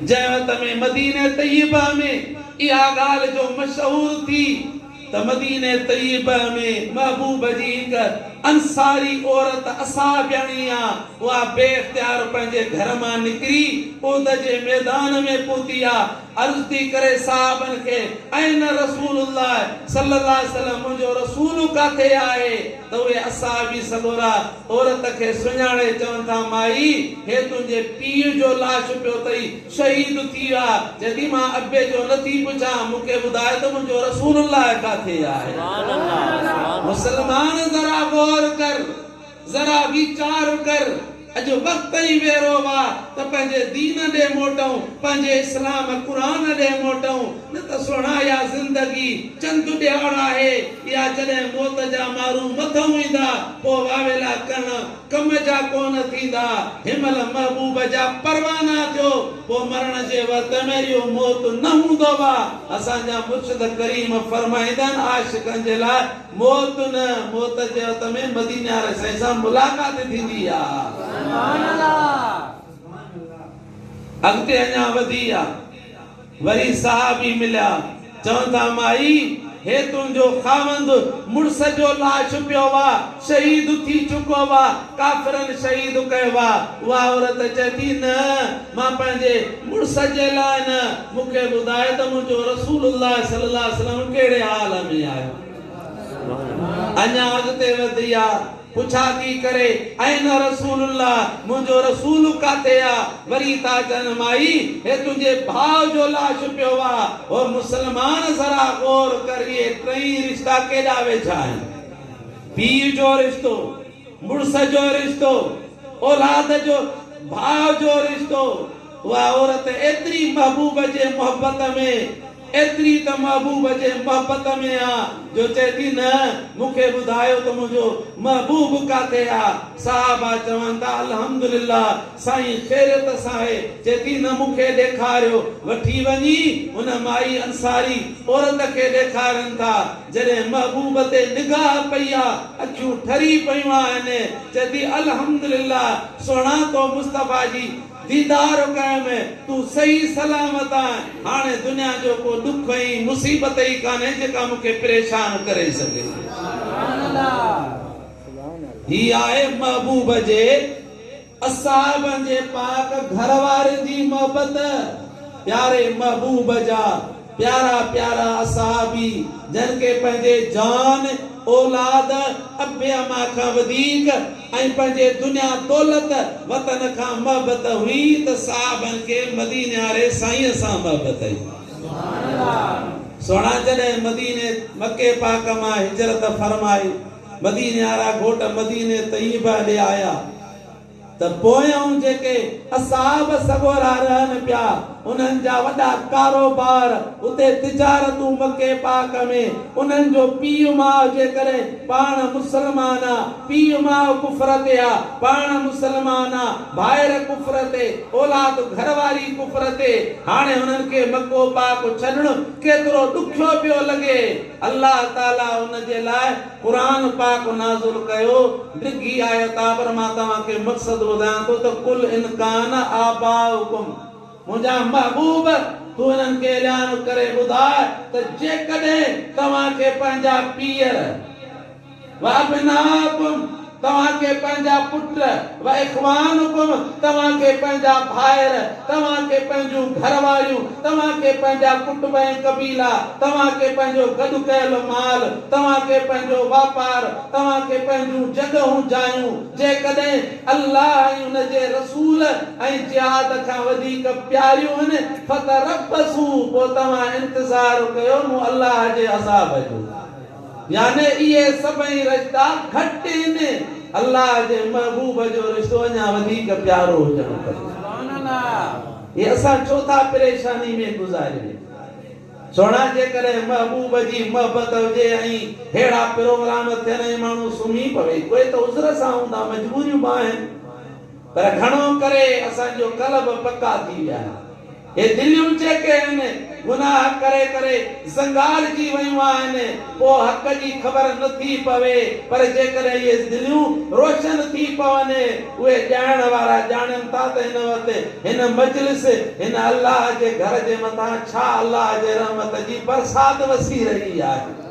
जंहिं में मदीने तैयबा में इहा ॻाल्हि जो मशहूर थी त मदीने तैयबा में महबूब जी हिक अंसारी औरत असाबियाणी आ उहा बेइख्तियार पंहिंजे घर मां निकिरी उद जे मैदान में पहुती आ। अर्ज़ थी करे साहबन खे ऐन रसूलुल्लाह सल्लल्लाहु अलैहि वसल्लम मुंहिंजो रसूल काथे आहे त उहे असाबी सगोरा औरत खे सुञाणे चवनि था माई हे तुंहिंजे पीउ जो लाश पियो अथई शहीद थी वियो आहे। जॾहिं मां अबे जो नथी पुछां मूंखे ॿुधाए त मुंहिंजो रसूलुल्लाह काथे आहे। मुसलमान जरा गौर कर, जरा विचार कर। अॼु वक्त ही वेरो वा त पंहिंजे दीन ॾे मोटऊं, पंहिंजे इस्लाम क़ुरान ॾे मोटऊं। न त सुहिणा या ज़िंदगी चंद ॾियण आहे या जॾहिं मौत जा माण्हू मथऊं ईंदा पोइ वावेला करण कम जा कोन थींदा। हिमल महबूब जा परवाना थियो पोइ मरण जे वक़्त में इहो मौत न हूंदो वा। असांजा मुर्शिद करीम फरमाईंदन आशिकनि जे लाइ मौत न, मौत जे वक़्त में मदीने वारे साईं सां मुलाक़ात थींदी आहे। अॻिते अञा वधी आ, वरी साहबी मिलिया चवनि था माई हे तुंहिंजो खावंद मुड़स जो लाश पियो वा शहीद थी चुको वा काफ़िरनि शहीद कयो वा। उहा औरत चए थी न मां पंहिंजे मुड़स जे लाइ न, मूंखे ॿुधाए त मुंहिंजो रसूलुल्लाह सल्लल्लाहु अलैहि वसल्लम कहिड़े हाल में आयो। अञा अॻिते वधी आ पुछा थी करे ऐन रसूलुल्लाह मुंहिंजो रसूल काथे आ। वरी था चवनि माई हे तुंहिंजे भाउ जो लाश पियो आहे। ओ मुसलमान जरा गौर कर, इहे टई रिश्ता केॾा वेझा आहिनि। पीउ जो रिश्तो, मुड़स जो रिश्तो, औलाद जो भाउ जो रिश्तो। उहा औरत एतिरी महबूब जे मोहब्बत में, एतिरी त महबूब जे मोहब्बत में आ जो चए थी न मूंखे ॿुधायो त मुंहिंजो महबूब काथे आ। साहबा चवनि था अल्हम्दुलिल्लाह साईं ख़ैरियत सां आहे। चए थी न मूंखे ॾेखारियो। वठी वञी उन माई अंसारी औरत खे ॾेखारनि था। जॾहिं महबूब ते निगाह पई आ अखियूं ठरी पयूं आहिनि। चए थी अल्हम्दुलिल्लाह सुहिणा तो मुस्तफा जी दीदार कयो में तू सही सलामत आहे। हाणे दुनिया जो को दुख ही मुसीबत ही कान्हे जेका मूंखे परेशान करे सके। ही आहे महबूब जे असहाबनि जे पाक घर वारे जी मोहब्बत। प्यारे महबूब जा प्यारा प्यारा असहाबी जन के पंहिंजे जान औलाद अबे अमा खां वधीक ऐं पंहिंजे दुनिया दौलत वतन खां मोहब्बत हुई त साहबनि खे मदीने वारे साईं सां मोहब्बत हुई। सोना जॾहिं मदीने मके पाक मां हिजरत फरमाई मदीने वारा घोट मदीने तैयबा ॾे आया त पोयां जेके असहाब सगोरा रहनि पिया उन्हनि जा वॾा कारोबार उते तिजारतूं मके पाक में। उन्हनि जो पीउ माउ जे करे पाण मुसलमान आ, पीउ माउ कुफर ते आ, पाण मुसलमान आ, भाइर कुफर ते, औलाद घरवारी कुफर ते। हाणे हुननि खे मको पाक छॾणु केतिरो ॾुखियो पियो लॻे। अल्लाह ताला उन जे लाइ क़ुरान पाक नाज़िल कयो। डिघी आयत आहे पर मां तव्हांखे मक़सद ॿुधायां थो त कुल इनकान आबाउकुम मुंहिंजा महबूब तू इन्हनि खे ऐलान करे ॿुधाए त जेकॾहिं तव्हांखे पंहिंजा पीअर वाबनाकुम तव्हांखे पंहिंजा पुट व इख़वानुकुम तव्हांखे पंहिंजा भाइर, तव्हांखे पंहिंजूं घरवारियूं, तव्हांखे पंहिंजा कुटुंब ऐं कबीला, तव्हांखे पंहिंजो गॾु कयल माल, तव्हांखे पंहिंजो वापार, तव्हांखे पंहिंजूं जॻहूं जायूं जेकॾहिं अल्लाह ऐं उन जे रसूल ऐं जिहाद खां वधीक प्यारियूं आहिनि फतरबसू पोइ तव्हां इंतज़ार कयो मूं अल्लाह जे अज़ाब जो। यानी इहे सभई रिश्ता घटि आहिनि। अल्लाह जे महबूब जो रिश्तो अञा वधीक प्यारो हुजणु खपे। ये असां छो था परेशानी में गुज़ारियूं। सोना जेकॾहिं महबूब जी मोहब्बत हुजे ऐं अहिड़ा प्रोग्राम थियनि ऐं माण्हू सुम्ही पवे कोई त उज़र सां हूंदा, मजबूरियूं बि आहिनि, पर घणो करे असांजो कल्ब पका थी विया आहिनि। हे दिलियूं जेके आहिनि गुनाह करे करे ज़ंगार जी वयूं आहिनि पोइ हक़ जी ख़बर नथी पवे पर जेकॾहिं इहे दिलियूं रोशन थी पवनि उहे ॼाणण वारा ॼाणनि था त हिन वक़्तु हिन मजलिस हिन अल्लाह जे घर जे मथां छा अल्लाह जे रहमत जी बरसात वसी रही आहे।